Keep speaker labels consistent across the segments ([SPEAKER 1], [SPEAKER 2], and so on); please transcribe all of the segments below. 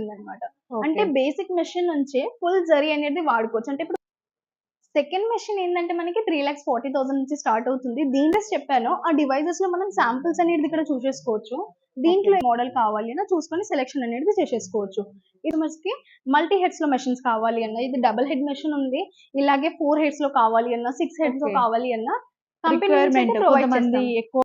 [SPEAKER 1] ఉంటుందన్నమాట. అంటే basic machine నుంచే ఫుల్ జరీ అనేది వాడుకోవచ్చు. అంటే ఇప్పుడు సెకండ్ మెషిన్ ఏంటంటే మనకి 3,40,000 నుంచి స్టార్ట్ అవుతుంది. దీంట్లో చెప్పాను ఆ డివైజెస్ లో మనం శాంపిల్స్ అనేది ఇక్కడ చూసేసుకోవచ్చు. దీంట్లో మోడల్ కావాలి అన్నా చూసుకొని సెలెక్షన్ అనేది చేసేసుకోవచ్చు. ఇది మనకి మల్టీ హెడ్స్ లో మెషిన్స్ కావాలి అన్నా, ఇది డబుల్ హెడ్ మెషిన్ ఉంది, ఇలాగే 4 హెడ్స్ లో కావాలి అన్నా, 6 హెడ్స్ లో కావాలి అన్నా కంపెనీ నుంచి ప్రొవైడ్ చేస్తాం.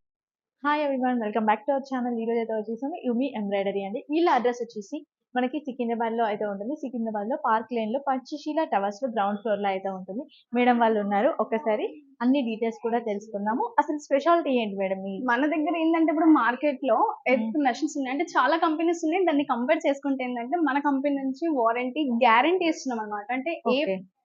[SPEAKER 2] Hi everyone, welcome back to our channel. ఈ రోజు అయితే వచ్చేసాము యుమి ఎంబ్రాయిడరీ అండి. వీళ్ళ అడ్రస్ వచ్చేసి మనకి సికింద్రాబాద్ లో అయితే ఉంటుంది. సికింద్రాబాద్ లో పార్క్ లేన్ లో పంచశీల టవర్స్ లో గ్రౌండ్ ఫ్లోర్ లో అయితే ఉంటుంది. మేడం వాళ్ళు ఉన్నారు, ఒకసారి అన్ని డీటెయిల్స్ కూడా తెలుసుకుందాము. అసలు స్పెషాలిటీ ఏంటి మేడం?
[SPEAKER 1] మన దగ్గర ఏంటంటే ఇప్పుడు మార్కెట్ లో మెషిన్స్ ఉన్నాయి, అంటే చాలా కంపెనీస్ ఉన్నాయి. దాన్ని కంపేర్ చేసుకుంటే ఏంటంటే మన కంపెనీ నుంచి వారంటీ గ్యారంటీ ఇస్తున్నాం అనమాట. అంటే ఏ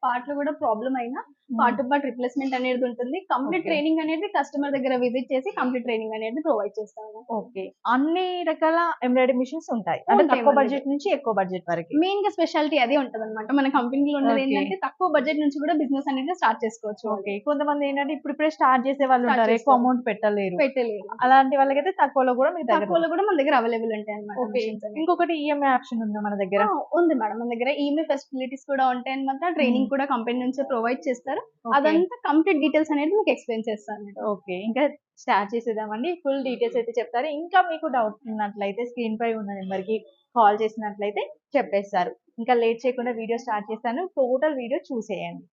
[SPEAKER 1] పార్ట్ లో కూడా ప్రాబ్లం అయినా పార్ట్ టు పార్ట్ రిప్లేస్మెంట్ అనేది ఉంటుంది. కంప్లీట్ ట్రైనింగ్ అనేది కస్టమర్ దగ్గర విజిట్ చేసి కంప్లీట్ ట్రైనింగ్ అనేది ప్రొవైడ్ చేస్తాము.
[SPEAKER 2] ఓకే, అన్ని రకాల ఎంబ్రాయిడరీ మిషన్స్ ఉంటాయి, అంటే తక్కువ బడ్జెట్ నుంచి ఎక్కువ బడ్జెట్ వరకు.
[SPEAKER 1] మెయిన్ గా స్పెషాలిటీ అది ఉంటది అనమాట. మన కంపెనీలో ఉన్నది ఏంటంటే తక్కువ బడ్జెట్ నుంచి కూడా బిజినెస్ అనేది స్టార్ట్ చేసుకోవచ్చు.
[SPEAKER 2] ఓకే, కొంతమంది ఏంటంటే ఇప్పుడే స్టార్ట్ చేసే వాళ్ళు ఉంటారు, ఎక్కువ అమౌంట్ పెట్టలేరు. అలాంటి వాళ్ళకైతే తక్కువలో కూడా
[SPEAKER 1] మన దగ్గర అవైలబుల్ ఉంటాయి అనమాట.
[SPEAKER 2] ఇంకొకటి ఈఎంఐ ఆప్షన్ ఉందా మన దగ్గర?
[SPEAKER 1] ఉంది మేడం, మన దగ్గర ఈఎంఐ ఫెసిలిటీస్ కూడా ఉంటాయి అనమాట. ట్రైనింగ్ కూడా కంపెనీ నుంచి ప్రొవైడ్ చేస్తారు. అదంతా కంప్లీట్ డీటెయిల్స్ అనేది మీకు ఎక్స్ప్లెయిన్ చేస్తాను.
[SPEAKER 2] ఓకే, ఇంకా స్టార్ట్ చేసేద్దామండి. ఫుల్ డీటెయిల్స్ అయితే చెప్తారు. ఇంకా మీకు డౌట్ ఉన్నట్లయితే స్క్రీన్ పై ఉన్న నెంబర్ కి కాల్ చేసినట్లయితే చెప్పేస్తారు. ఇంకా లేట్ చేయకుండా వీడియో స్టార్ట్ చేస్తాను, టోటల్ వీడియో చూసేయండి.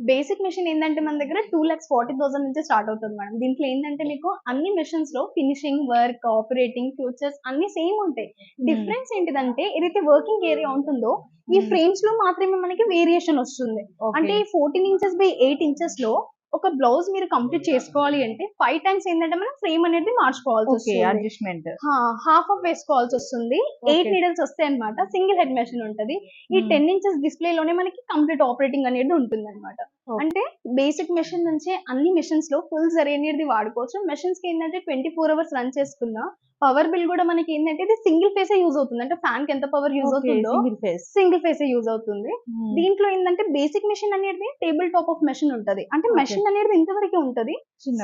[SPEAKER 1] బేసిక్ మెషిన్ ఏంటంటే మన దగ్గర 2,40,000 నుంచి స్టార్ట్ అవుతుంది మేడం. దీంట్లో ఏంటంటే మీకు అన్ని మెషిన్స్ లో ఫినిషింగ్ వర్క్, ఆపరేటింగ్, ఫ్యూచర్స్ అన్ని సేమ్ ఉంటాయి. డిఫరెన్స్ ఏంటిదంటే ఏదైతే వర్కింగ్ ఏరియా ఉంటుందో ఈ ఫ్రేమ్స్ లో మాత్రమే మనకి వేరియేషన్ వస్తుంది. అంటే 14 ఇంచెస్ బై 8 ఇంచెస్ లో ఒక బ్లౌజ్ మీరు కంప్లీట్ చేసుకోవాలి అంటే 5 టైమ్స్ ఏంటంటే మనం ఫ్రేమ్ అనేది మార్చుకోవాల్సి వస్తుంది.
[SPEAKER 2] అడ్జస్ట్మెంట్
[SPEAKER 1] హాఫ్ ఆఫ్ వేసుకోవాల్సి వస్తుంది. 8 నీడల్స్ వస్తాయి అనమాట. సింగిల్ హెడ్ మెషిన్ ఉంటది. ఈ 10 ఇంచెస్ డిస్ప్లే లోనే మనకి కంప్లీట్ ఆపరేటింగ్ అనేది ఉంటుంది అనమాట. అంటే బేసిక్ మెషిన్ నుంచి అన్ని మెషిన్స్ లో ఫుల్ జరీ అనేది వాడుకోవచ్చు. మెషిన్స్ కి ఏంటంటే 24 అవర్స్ రన్ చేసుకున్నా పవర్ బిల్ కూడా మనకి ఏంటంటే ఇది సింగిల్ ఫేస్ యూజ్ అవుతుంది. అంటే ఫ్యాన్ కి ఎంత పవర్ యూజ్ అవుతుందో సింగిల్ ఫేస్ యూజ్ అవుతుంది. దీంట్లో ఏంటంటే బేసిక్ మెషిన్ అనేది టేబుల్ టాప్ ఆఫ్ మెషిన్ ఉంటది. అంటే మెషిన్ అనేది ఇంతవరకే ఉంటది.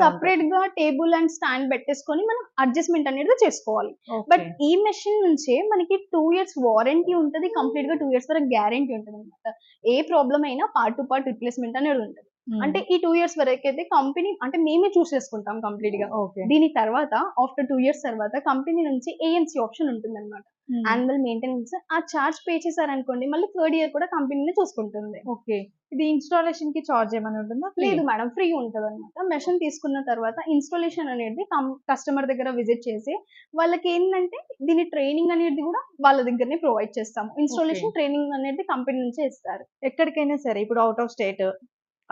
[SPEAKER 1] సపరేట్ గా టేబుల్ అండ్ స్టాండ్ పెట్టేసుకొని మనం అడ్జస్ట్మెంట్ అనేది చేసుకోవాలి. బట్ ఈ మెషిన్ నుంచే మనకి 2 ఇయర్స్ వారంటీ ఉంటది. కంప్లీట్ గా 2 ఇయర్స్ వరకు గ్యారంటీ ఉంటుంది అనమాట. ఏ ప్రాబ్లం అయినా పార్ట్ టు పార్ట్ రిప్లేస్మెంట్ అనేది ఉంటుంది. అంటే ఈ 2 ఇయర్స్ వరకు అయితే కంపెనీ అంటే మేమే చూసేసుకుంటాం కంప్లీట్ గా. దీని తర్వాత ఆఫ్టర్ 2 ఇయర్స్ తర్వాత కంపెనీ నుంచి ఏఎంసీ ఆప్షన్ ఉంటుంది అనమాట. Annual maintenance. ఆ చార్జ్ పే చేశారనుకోండి మళ్ళీ 3rd ఇయర్ కూడా కంపెనీ చూసుకుంటుంది.
[SPEAKER 2] ఓకే, ఇది ఇన్స్టాలేషన్ కి చార్జ్ ఏమైనా ఉంటుందా?
[SPEAKER 1] లేదు మేడం, ఫ్రీ ఉంటుంది అనమాట. మెషిన్ తీసుకున్న తర్వాత ఇన్స్టాలేషన్ అనేది కస్టమర్ దగ్గర విజిట్ చేసి వాళ్ళకి ఏంటంటే దీని ట్రైనింగ్ అనేది కూడా వాళ్ళ దగ్గరనే ప్రొవైడ్ చేస్తాము. ఇన్స్టాలేషన్ ట్రైనింగ్ అనేది కంపెనీ నుంచే ఇస్తారు.
[SPEAKER 2] ఎక్కడికైనా సరే, ఇప్పుడు అవుట్ ఆఫ్ స్టేట్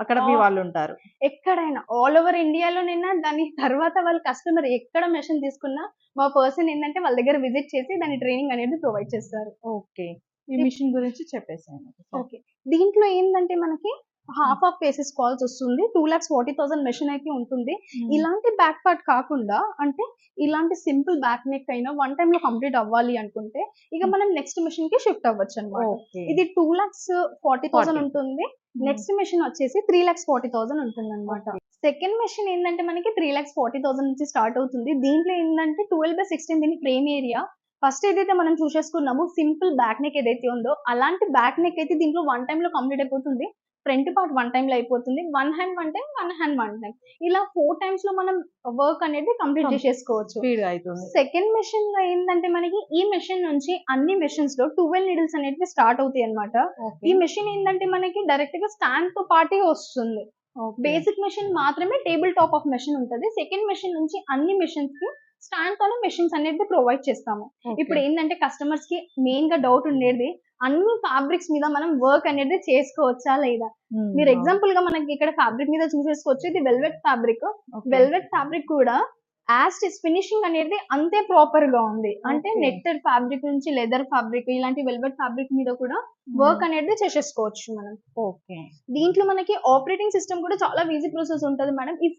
[SPEAKER 2] అక్కడ మీ వాళ్ళు ఉంటారు,
[SPEAKER 1] ఎక్కడైనా ఆల్ ఓవర్ ఇండియాలోనైనా దాని తర్వాత వాళ్ళ కస్టమర్ ఎక్కడ మెషిన్ తీసుకున్నా మా పర్సన్ ఏంటంటే వాళ్ళ దగ్గర విజిట్ చేసి దాని ట్రైనింగ్ అనేది ప్రొవైడ్ చేస్తారు.
[SPEAKER 2] ఓకే, ఈ మిషన్ గురించి చెప్పేసాను.
[SPEAKER 1] ఓకే, దీంట్లో ఏంటంటే మనకి హాఫ్ ఆఫ్ వేసేసుకోవాల్సి వస్తుంది. 2,40,000 మెషిన్ అయితే ఉంటుంది. ఇలాంటి బ్యాక్ పార్ట్ కాకుండా అంటే ఇలాంటి సింపుల్ బ్యాక్ నెక్ అయినా 1 టైమ్ లో కంప్లీట్ అవ్వాలి అనుకుంటే ఇక మనం నెక్స్ట్ మెషిన్ కి షిఫ్ట్ అవ్వచ్చు అనమాట. ఇది 2,40,000 ఉంటుంది. నెక్స్ట్ మెషిన్ వచ్చేసి 3,40,000 ఉంటుంది అనమాట. సెకండ్ మెషిన్ ఏంటంటే మనకి 3,40,000 నుంచి స్టార్ట్ అవుతుంది. దీంట్లో ఏంటంటే 12/16 దీని ఫ్రేమ్ ఏరియా. ఫస్ట్ ఏదైతే మనం చూసేసుకున్నామో సింపుల్ బ్యాక్ నెక్ ఏదైతే ఉందో అలాంటి బ్యాక్ నెక్ అయితే దీంట్లో 1 టైమ్ లో కంప్లీట్ అయిపోతుంది. ఫ్రంట్ పార్ట్ 1 టైమ్ లో అయిపోతుంది. 1 హ్యాండ్ 1 టైమ్, 1 హ్యాండ్ 1 టైమ్, ఇలా 4 టైమ్స్ లో మనం వర్క్ అనేది కంప్లీట్ చేసేసుకోవచ్చు. సెకండ్ మెషిన్ లో ఏంటంటే మనకి ఈ మెషిన్ నుంచి అన్ని మెషిన్స్ లో 12 నీడిల్స్ అనేది స్టార్ట్ అవుతాయి అనమాట. ఈ మెషిన్ ఏంటంటే మనకి డైరెక్ట్ గా స్టాండ్ తో పాటే వస్తుంది. బేసిక్ మెషిన్ మాత్రమే టేబుల్ టాప్ ఆఫ్ మెషిన్ ఉంటుంది. సెకండ్ మెషిన్ నుంచి అన్ని మెషిన్స్ కి స్టాండ్ తోనే మెషిన్స్ అనేది ప్రొవైడ్ చేస్తాము. ఇప్పుడు ఏంటంటే కస్టమర్స్ కి మెయిన్ గా డౌట్ ఉండేది అన్ని ఫ్యాబ్రిక్స్ మీద మనం వర్క్ అనేది చేసుకోవచ్చా లేదా. మీరు ఎగ్జాంపుల్ గా మనకి ఇక్కడ ఫ్యాబ్రిక్ మీద చూసేసుకోవచ్చు. ఇది వెల్వెట్ ఫ్యాబ్రిక్. వెల్వెట్ ఫ్యాబ్రిక్ కూడా యాస్టిస్ ఫినిషింగ్ అనేది అంతే ప్రాపర్ గా ఉంది. అంటే నెట్టెడ్ ఫ్యాబ్రిక్ నుంచి లెదర్ ఫ్యాబ్రిక్ ఇలాంటి వెల్వెట్ ఫ్యాబ్రిక్ మీద కూడా వర్క్ అనేది చేసేసుకోవచ్చు మనం.
[SPEAKER 2] ఓకే,
[SPEAKER 1] దీంట్లో మనకి ఆపరేటింగ్ సిస్టమ్ కూడా చాలా ఈజీ ప్రాసెస్ ఉంటుంది మేడం. ఈ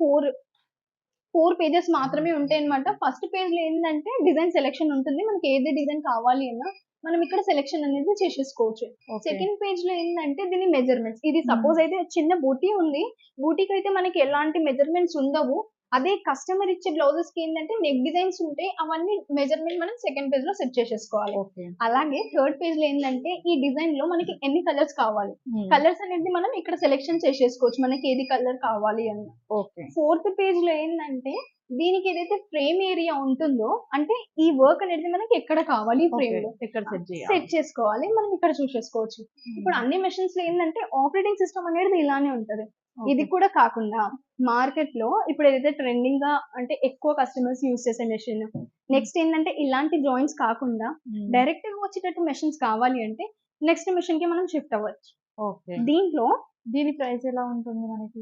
[SPEAKER 1] 4 పేజెస్ మాత్రమే ఉంటాయి అనమాట. ఫస్ట్ పేజ్ లో ఏంటంటే డిజైన్ సెలెక్షన్ ఉంటుంది. మనకి ఏది డిజైన్ కావాలి అన్నా మనం ఇక్కడ సెలెక్షన్ అనేది చేసేసుకోవచ్చు. సెకండ్ పేజ్ లో ఏంటంటే దీని మెజర్మెంట్స్. ఇది సపోజ్ అయితే చిన్న బూటీ ఉంది. బూటీకి అయితే మనకి ఎలాంటి మెజర్మెంట్స్ ఉండవు. అదే కస్టమర్ ఇచ్చే బ్లౌజెస్ కి ఏంటంటే నెక్ డిజైన్స్ ఉంటాయి, అవన్నీ మెజర్మెంట్ మనం సెకండ్ పేజ్ లో సెట్ చేసేసుకోవాలి.
[SPEAKER 2] ఓకే.
[SPEAKER 1] అలాగే థర్డ్ పేజ్ లో ఏంటంటే ఈ డిజైన్ లో మనకి ఎన్ని కలర్స్ కావాలి, కలర్స్ అనేది మనం ఇక్కడ సెలెక్షన్ చేసేసుకోవచ్చు మనకి ఏది కలర్ కావాలి అని.
[SPEAKER 2] ఓకే.
[SPEAKER 1] ఫోర్త్ పేజ్ లో ఏంటంటే దీనికి ఏదైతే ఫ్రేమ్ ఏరియా ఉంటుందో, అంటే ఈ వర్క్ అనేది మనకి ఎక్కడ కావాలి ఫ్రేమ్ లో
[SPEAKER 2] ఎక్కడ సెట్
[SPEAKER 1] సెట్ చేసుకోవాలి, మనం ఇక్కడ చూసేసుకోవచ్చు. ఇప్పుడు అన్ని మెషిన్స్ లో ఏంటంటే ఆపరేటింగ్ సిస్టమ్ అనేది ఇలానే ఉంటది. ఇది కూడా కాకుండా మార్కెట్ లో ఇప్పుడు ఏదైతే ట్రెండింగ్ గా అంటే ఎక్కువ కస్టమర్స్ యూజ్ చేసే మెషిన్, నెక్స్ట్ ఏంటంటే ఇలాంటి జాయింట్స్ కాకుండా డైరెక్ట్ గా వచ్చేటట్టు మెషిన్స్ కావాలి అంటే నెక్స్ట్ మెషిన్ కి మనం షిఫ్ట్ అవ్వచ్చు.
[SPEAKER 2] ఓకే.
[SPEAKER 1] దీంట్లో
[SPEAKER 2] దీని ప్రైస్ ఎలా ఉంటుంది మనకి?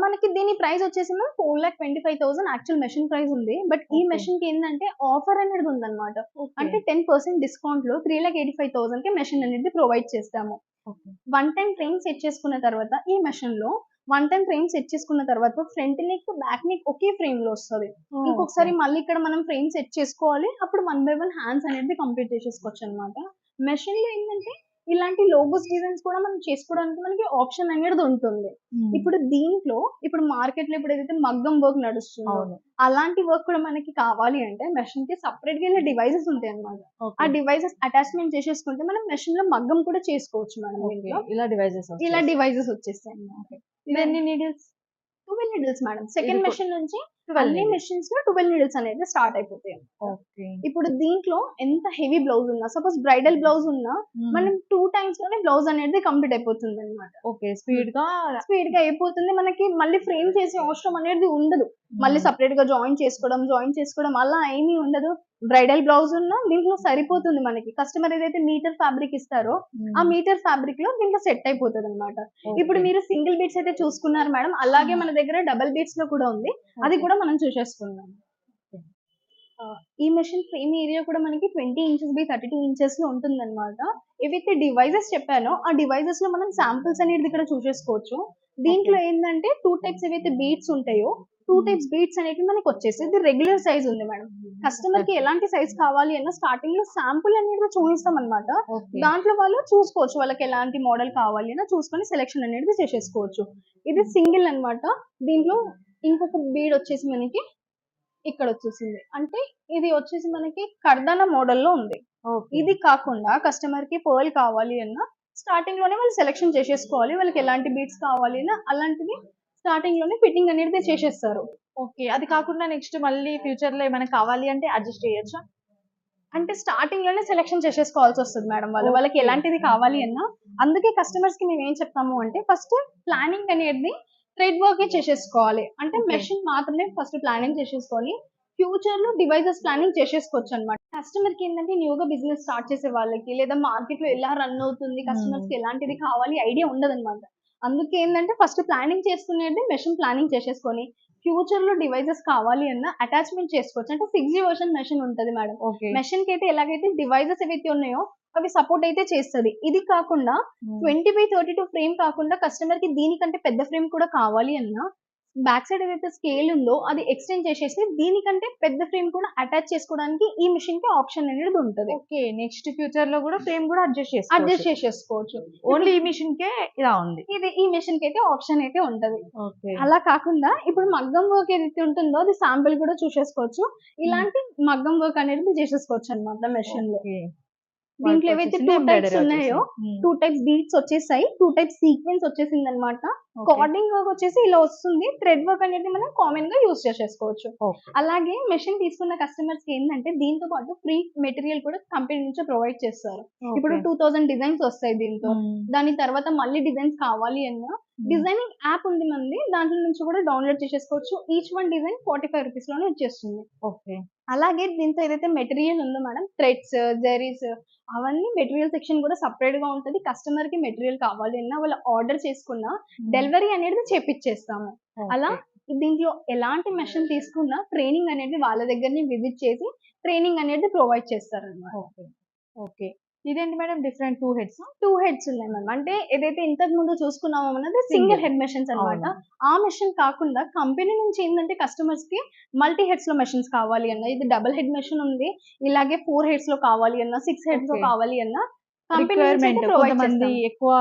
[SPEAKER 1] మనకి దీని ప్రైస్ వచ్చేసి 4,25,000 యాక్చువల్ మెషిన్ ప్రైస్ ఉంది. బట్ ఈ
[SPEAKER 2] Okay.
[SPEAKER 1] మెషిన్ కి ఏంటంటే ఆఫర్ అనేది ఉందన్నమాట. అంటే 10% డిస్కౌంట్ లో 3,85,000 కి మెషిన్ అనేది ప్రొవైడ్ చేస్తాము. వన్ టైం ఫ్రేమ్ సెట్ చేసుకున్న తర్వాత ఈ మెషిన్ లో వన్ టైం ఫ్రేమ్ సెట్ చేసుకున్న తర్వాత ఫ్రంట్ నెక్ బ్యాక్ నెక్ ఒకే ఫ్రేమ్ లో వస్తుంది. ఇంకొకసారి మళ్ళీ ఇక్కడ మనం ఫ్రేమ్ సెట్ చేసుకోవాలి, అప్పుడు 1 by 1 హ్యాండ్స్ అనేది కంప్లీట్ చేసేసుకోవచ్చు అనమాట. మెషిన్ లో ఏంటంటే ఇలాంటి లోగోస్ డిజైన్స్ కూడా మనం చేసుకోవడానికి మనకి ఆప్షన్ అనేది ఉంటుంది. ఇప్పుడు దీంట్లో ఇప్పుడు మార్కెట్ లో ఇప్పుడు ఏదైతే మగ్గం వర్క్ నడుస్తుందో అలాంటి వర్క్ కూడా మనకి కావాలి అంటే మెషిన్ కి సపరేట్ గా ఇలా డివైసెస్ ఉంటాయి అన్నమాట. ఆ డివైసెస్ అటాచ్మెంట్ చేసేసుకుంటే మనం మెషిన్ లో మగ్గం కూడా చేసుకోవచ్చు. మనం ఇలా డివైసెస్ వచ్చేస్తాయి అన్నమాట.
[SPEAKER 2] ఇవన్నీ needles
[SPEAKER 1] 12 needles madam. Second machine నుంచి అన్ని మెషిన్స్ లో 12 నీడిల్స్ అనేది స్టార్ట్ అయిపోతాయి. ఇప్పుడు దీంట్లో ఎంత హెవీ బ్లౌజ్ ఉన్నా, సపోజ్ బ్రైడల్ బ్లౌజ్ ఉన్నా మనం 2 times లోనే బ్లౌజ్ అనేది కంప్లీట్ అయిపోతుంది అనమాట.
[SPEAKER 2] ఓకే. స్పీడ్ గా
[SPEAKER 1] అయిపోతుంది. మనకి మళ్ళీ ఫ్రేమ్ చేసే అవసరం అనేది ఉండదు. మళ్ళీ సపరేట్ గా జాయిన్ చేసుకోవడం అలా ఏమీ ఉండదు. బ్రైడల్ బ్లౌజ్ ఉన్నా దీంట్లో సరిపోతుంది మనకి. కస్టమర్ ఏదైతే మీటర్ ఫ్యాబ్రిక్ ఇస్తారో ఆ మీటర్ ఫ్యాబ్రిక్ లో దీంట్లో సెట్ అయిపోతుంది అనమాట. ఇప్పుడు మీరు సింగిల్ బీట్స్ అయితే చూసుకున్నారు మేడం, అలాగే మన దగ్గర డబల్ బీట్స్ లో కూడా ఉంది, అది కూడా మనం చూసేసుకుందాం. ఈ మెషిన్ ఫ్రేమ్ ఏరియా కూడా మనకి 20 inches by 32 inches లో ఉంటుంది అనమాట. ఏవైతే డివైజెస్ చెప్పానో ఆ డివైజెస్ లో మనం శాంపిల్స్ అనేది ఇక్కడ చూసేసుకోవచ్చు. దీంట్లో ఏంటంటే 2 types ఏవైతే బీట్స్ ఉంటాయో 2 types బీట్స్ అనేవి మనకి వచ్చేసి ఇది రెగ్యులర్ సైజ్ ఉంది మేడం. కస్టమర్ కి ఎలాంటి సైజ్ కావాలి అన్న స్టార్టింగ్ లో శాంపుల్ అనేది చూపిస్తాం అనమాట. దాంట్లో వాళ్ళు చూసుకోవచ్చు వాళ్ళకి ఎలాంటి మోడల్ కావాలి అన్న చూసుకొని సెలెక్షన్ అనేది చేసేసుకోవచ్చు. ఇది సింగిల్ అన్నమాట. దీంట్లో ఇంకొక బీడ్ వచ్చేసి మనకి ఇక్కడ వచ్చేసింది, అంటే ఇది వచ్చేసి మనకి కర్దాన మోడల్లో ఉంది. ఇది కాకుండా కస్టమర్ కి పర్ల్ కావాలి అన్న స్టార్టింగ్ లోనే వాళ్ళు సెలెక్షన్ చేసేసుకోవాలి, వాళ్ళకి ఎలాంటి బీట్స్ కావాలి అన్న అలాంటిది స్టార్టింగ్ లోనే ఫిట్టింగ్ అనేది చేసేస్తారు.
[SPEAKER 2] ఓకే. అది కాకుండా నెక్స్ట్ మళ్ళీ ఫ్యూచర్ లో ఏమైనా కావాలి అంటే అడ్జస్ట్ చేయొచ్చా?
[SPEAKER 1] అంటే స్టార్టింగ్ లోనే సెలెక్షన్ చేసేసుకోవాల్సి వస్తుంది మేడం వాళ్ళకి ఎలాంటిది కావాలి అన్నా. అందుకే కస్టమర్స్ కి మేము ఏం చెప్తాము అంటే ఫస్ట్ ప్లానింగ్ అనేది థ్రెడ్ వర్క్ చేసేసుకోవాలి. అంటే మెషిన్ మాత్రమే ఫస్ట్ ప్లానింగ్ చేసేసుకొని ఫ్యూచర్ లో డివైజెస్ ప్లానింగ్ చేసేసుకోవచ్చు అనమాట. కస్టమర్ కి ఏంటంటే న్యూగా బిజినెస్ స్టార్ట్ చేసే వాళ్ళకి లేదా మార్కెట్ లో ఎలా రన్ అవుతుంది, కస్టమర్స్ కి ఎలాంటిది కావాలి ఐడియా ఉండదు అనమాట. అందుకే ఏంటంటే ఫస్ట్ ప్లానింగ్ చేసుకునేది మెషిన్ ప్లానింగ్ చేసేసుకొని ఫ్యూచర్ లో డివైజెస్ కావాలి అన్న అటాచ్మెంట్ చేసుకోవచ్చు. అంటే 6G వర్షన్ మెషిన్ ఉంటుంది మేడం. మెషిన్ కి అయితే ఎలాగైతే డివైజెస్ ఏవైతే ఉన్నాయో అవి సపోర్ట్ అయితే చేస్తుంది. ఇది కాకుండా 20 by 32 ఫ్రేమ్ కాకుండా కస్టమర్ కి దీనికంటే పెద్ద ఫ్రేమ్ కూడా కావాలి అన్నా బ్యాక్ సైడ్ ఏదైతే స్కేల్ ఉందో అది ఎక్స్టెండ్ చేసేసి దీనికంటే పెద్ద ఫ్రేమ్ కూడా అటాచ్ చేసుకోవడానికి ఈ మిషన్ కి ఆప్షన్ అనేది ఉంటుంది.
[SPEAKER 2] ఓకే. నెక్స్ట్ ఫ్యూచర్ లో కూడా ఫ్రేమ్ కూడా అడ్జస్ట్ చేసేసుకోవచ్చు. ఓన్లీ ఈ మిషన్ కే ఇలా ఉంది.
[SPEAKER 1] ఇది ఈ మిషన్ కి అయితే ఆప్షన్ అయితే ఉంటది. అలా కాకుండా ఇప్పుడు మగ్గం వర్క్ ఏదైతే ఉంటుందో అది శాంపుల్ కూడా చూసేసుకోవచ్చు. ఇలాంటి మగ్గం వర్క్ అనేది చేసేసుకోవచ్చు అనమాట మెషిన్ లో. దీంట్లో ఏవైతే 2 types ఉన్నాయో 2 types బీట్స్ వచ్చేసాయి, 2 types సీక్వెన్స్ వచ్చేసింది అనమాట. కార్డింగ్ వర్క్ వచ్చేసి ఇలా వస్తుంది. థ్రెడ్ వర్క్ అనేది మనం కామన్ గా యూజ్ చేసేసుకోవచ్చు. అలాగే మెషిన్ తీసుకున్న కస్టమర్స్ కి ఏంటంటే దీంతో పాటు ఫ్రీ మెటీరియల్ కూడా కంపెనీ నుంచి ప్రొవైడ్ చేస్తారు. ఇప్పుడు 2000 డిజైన్స్ వస్తాయి దీంతో. దాని తర్వాత మళ్ళీ డిజైన్స్ కావాలి అన్నా డిజైనింగ్ యాప్ ఉంది మనది, దాంట్లో నుంచి కూడా డౌన్లోడ్ చేసేసుకోవచ్చు. ఈచ్ వన్ డిజైన్ 45 rupees లోనే వచ్చేస్తుంది. అలాగే దీంతో ఏదైతే మెటీరియల్ ఉందో మేడం థ్రెడ్స్, జరీస్ అవన్నీ మెటీరియల్ సెక్షన్ కూడా సపరేట్ గా ఉంటుంది. కస్టమర్ కి మెటీరియల్ కావాలి అన్నా వాళ్ళు ఆర్డర్ చేసుకున్నా డెలివరీ అనేది చేపిచ్చేస్తాము. అలా దీంట్లో ఎలాంటి మెషిన్ తీసుకున్నా ట్రైనింగ్ అనేది వాళ్ళ దగ్గరనే విజిట్ చేసి ట్రైనింగ్ అనేది ప్రొవైడ్ చేస్తారు అన్నమాట.
[SPEAKER 2] ఓకే. ఇదేంటి మేడం డిఫరెంట్ 2
[SPEAKER 1] హెడ్స్ ఉన్నాయి మేడం. అంటే ఏదైతే ఇంతకు ముందు చూసుకున్నామో అన్నది సింగిల్ హెడ్ మెషిన్స్ అన్నమాట. ఆ మెషిన్ కాకుండా కంపెనీ నుంచి ఏంటంటే కస్టమర్స్ కి మల్టీ హెడ్స్ లో మెషిన్స్ కావాలి అన్న, ఇది డబుల్ హెడ్ మెషిన్ ఉంది, ఇలాగే 4 heads లో కావాలి అన్న, 6 heads లో కావాలి అన్న కంపెనీ నుంచి ప్రొవైడ్ చేస్తాం.
[SPEAKER 2] ఎక్కువ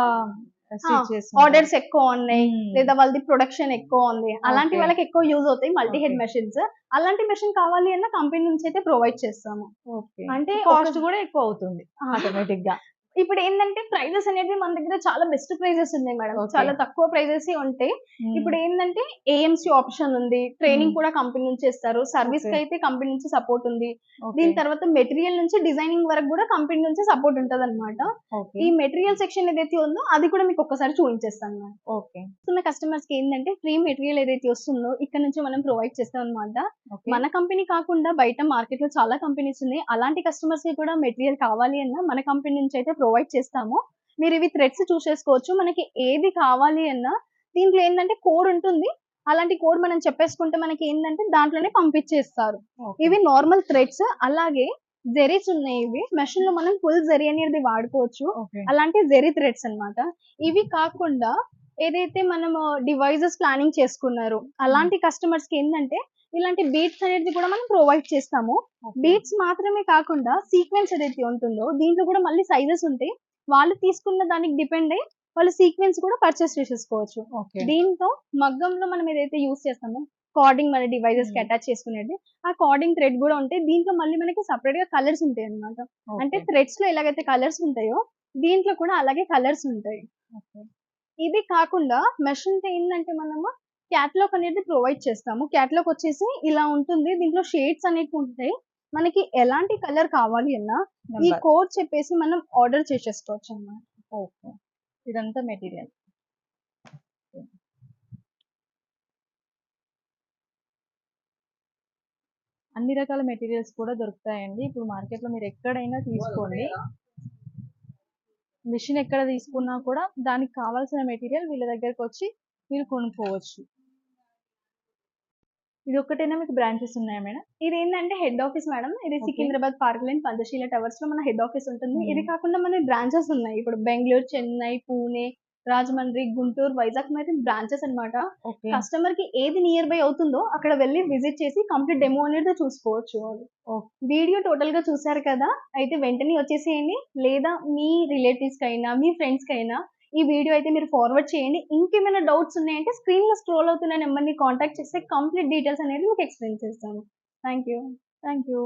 [SPEAKER 2] స్టిచ్ చేసి
[SPEAKER 1] ఆర్డర్స్ ఎక్కువ ఉన్నాయి లేదా వాళ్ళది ప్రొడక్షన్ ఎక్కువ ఉంది అలాంటి
[SPEAKER 2] Okay.
[SPEAKER 1] వాళ్ళకి ఎక్కువ యూజ్ అవుతాయి మల్టీ హెడ్
[SPEAKER 2] Okay.
[SPEAKER 1] మెషిన్స్. అలాంటి మెషిన్ కావాలి అన్న కంపెనీ నుంచి అయితే ప్రొవైడ్ చేస్తాము.
[SPEAKER 2] ఓకే
[SPEAKER 1] అంటే
[SPEAKER 2] కాస్ట్ కూడా ఎక్కువ అవుతుంది
[SPEAKER 1] ఆ.
[SPEAKER 2] ఆటోమేటిక్ గా.
[SPEAKER 1] ఇప్పుడు ఏంటంటే ప్రైజెస్ అనేది మన దగ్గర చాలా బెస్ట్ ప్రైజెస్ ఉన్నాయి మేడం.
[SPEAKER 2] Okay.
[SPEAKER 1] చాలా తక్కువ ప్రైజెస్ ఉంటాయి. ఇప్పుడు ఏంటంటే ఏఎంసీ ఆప్షన్ ఉంది, ట్రైనింగ్ కూడా కంపెనీ నుంచి ఇస్తారు, సర్వీస్ కి
[SPEAKER 2] Okay.
[SPEAKER 1] అయితే కంపెనీ నుంచి సపోర్ట్ ఉంది.
[SPEAKER 2] Okay.
[SPEAKER 1] దీని తర్వాత మెటీరియల్ నుంచి డిజైనింగ్ వరకు కూడా కంపెనీ నుంచి సపోర్ట్ ఉంటది అనమాట.
[SPEAKER 2] ఓకే
[SPEAKER 1] ఈ మెటీరియల్ సెక్షన్ ఏదైతే ఉందో అది కూడా మీకు ఒక్కసారి చూపించేస్తాను మేడం.
[SPEAKER 2] ఓకే
[SPEAKER 1] వస్తున్న కస్టమర్స్ కి ఏంటంటే ఫ్రీ మెటీరియల్ ఏదైతే వస్తుందో ఇక్కడ నుంచి మనం ప్రొవైడ్ చేస్తాం అనమాట.
[SPEAKER 2] ఓకే
[SPEAKER 1] మన కంపెనీ కాకుండా బయట మార్కెట్ లో చాలా కంపెనీస్ ఉన్నాయి. అలాంటి కస్టమర్స్ కి కూడా మెటీరియల్ కావాలి అన్నా మన కంపెనీ నుంచి అయితే ప్రొవైడ్ చేస్తాము. మీరు ఇవి థ్రెడ్స్ చూసేసుకోవచ్చు. మనకి ఏది కావాలి అన్నా దీంట్లో ఏంటంటే కోడ్ ఉంటుంది. అలాంటి కోడ్ మనం చెప్పేసుకుంటే మనకి ఏంటంటే దాంట్లోనే పంపించేస్తారు. ఇవి నార్మల్ థ్రెడ్స్. అలాగే జెరీస్ ఉన్నాయి. ఇవి మెషిన్ లో మనం ఫుల్ జెరీ అనేది వాడుకోవచ్చు.
[SPEAKER 2] ఓకే
[SPEAKER 1] అలాంటి జెరీ థ్రెడ్స్ అన్నమాట. ఇవి కాకుండా ఏదైతే మనము డివైజెస్ ప్లానింగ్ చేసుకున్నారు అలాంటి కస్టమర్స్ కి ఏంటంటే ఇలాంటి బీట్స్ అనేది కూడా మనం ప్రొవైడ్ చేస్తాము. బీట్స్ మాత్రమే కాకుండా సీక్వెన్స్ ఏదైతే ఉంటుందో దీంట్లో కూడా మళ్ళీ సైజెస్ ఉంటాయి. వాళ్ళు తీసుకున్న దానికి డిపెండ్ అయ్యి వాళ్ళు సీక్వెన్స్ కూడా పర్చేస్ చేసేసుకోవచ్చు.
[SPEAKER 2] ఓకే
[SPEAKER 1] దీంతో మగ్గంలో మనం ఏదైతే యూస్ చేస్తామో కార్డింగ్ మన డివైజెస్ కి అటాచ్ చేసుకునేది ఆ కార్డింగ్ థ్రెడ్ కూడా ఉంటాయి. దీంట్లో మళ్ళీ మనకి సపరేట్ గా కలర్స్ ఉంటాయి అన్నమాట. అంటే థ్రెడ్స్ లో ఎలాగైతే కలర్స్ ఉంటాయో దీంట్లో కూడా అలాగే కలర్స్ ఉంటాయి. ఇది కాకుండా మెషిన్ తో ఏంటంటే మనము క్యాటలాగ్ అనేది ప్రొవైడ్ చేస్తాము. క్యాటలాగ్ వచ్చేసి ఇలా ఉంటుంది. దీంట్లో షేడ్స్ అనేవి ఉంటాయి. మనకి ఎలాంటి కలర్ కావాలి అన్నా ఈ కోడ్ చెప్పేసి మనం ఆర్డర్ చేసేసుకోవచ్చు అన్నమాట.
[SPEAKER 2] ఓకే ఇదంతా మెటీరియల్. అన్ని రకాల మెటీరియల్స్ కూడా దొరుకుతాయండి. ఇప్పుడు మార్కెట్ లో మీరు ఎక్కడైనా తీసుకోండి, మిషన్ ఎక్కడ తీసుకున్నా కూడా దానికి కావాల్సిన మెటీరియల్ వీళ్ళ దగ్గరకు వచ్చి మీరు కొనుక్కోవచ్చు. ఇది ఒక్కటైనా మీకు బ్రాంచెస్ ఉన్నాయా మేడం?
[SPEAKER 1] ఇది ఏంటంటే హెడ్ ఆఫీస్ మేడం. ఇది
[SPEAKER 2] Okay.
[SPEAKER 1] Secunderabad park line Panchsheel towers లో మన హెడ్ ఆఫీస్ ఉంటుంది.
[SPEAKER 2] Hmm.
[SPEAKER 1] ఇది కాకుండా మన బ్రాంచెస్ ఉన్నాయి. ఇప్పుడు బెంగళూరు, చెన్నై, పూణే, రాజమండ్రి, గుంటూరు, వైజాగ్ అయితే బ్రాంచెస్ అన్నమాట.
[SPEAKER 2] ఓకే
[SPEAKER 1] కస్టమర్ కి ఏది నియర్ బై అవుతుందో అక్కడ వెళ్ళి విజిట్ చేసి కంప్లీట్ డెమో అనేది చూసుకోవచ్చు. వీడియో టోటల్ గా చూసారు కదా, అయితే వెంటనే వచ్చేసేయండి. లేదా మీ రిలేటివ్స్ కైనా మీ ఫ్రెండ్స్ కైనా ఈ వీడియో అయితే మీరు ఫార్వర్డ్ చేయండి. ఇంకేమైనా డౌట్స్ ఉన్నాయంటే స్క్రీన్ లో స్క్రోల్ అవుతున్న నెంబర్ ని కాంటాక్ట్ చేస్తే కంప్లీట్ డీటెయిల్స్ అనేది మీకు ఎక్స్ప్లెయిన్ చేస్తాము. Thank you.
[SPEAKER 2] Thank you.